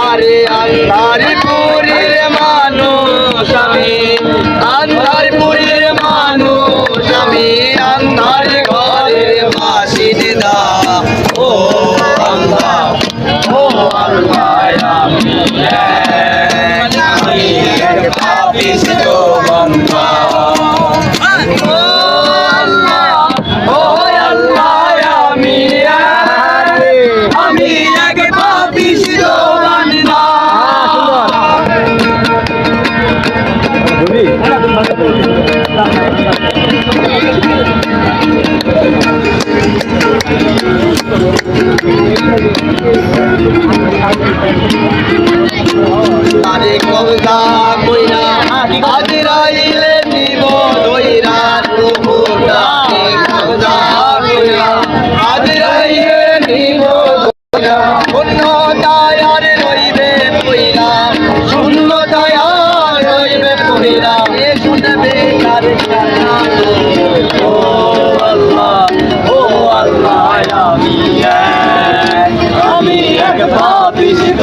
আরে আন্ধারপুরের মানুষ আমি, আন্ধারপুরের মানুষ আমি, আন্ধার ঘরের বাসিন্দা। ও আল্লাহ, ও আল্লাহ, আমি এক পাপিষ্ঠ বান্দা। ও আল্লাহ, ও আল্লাহ, আমি এক পাপিষ্ঠ বান্দা। তারে কবজা কইরা আজরাইলে নিব দইরা রূপটা। কবজা কইরা আজরাইলে নিব দইরা, শূন্য দয়ার রইবে কইরা, শূন্য দয়ার রইবে কইরা, এ শুনবে কার কান্না। ও আল্লাহ, ও আল্লাহ, আমি এক পাপিষ্ঠ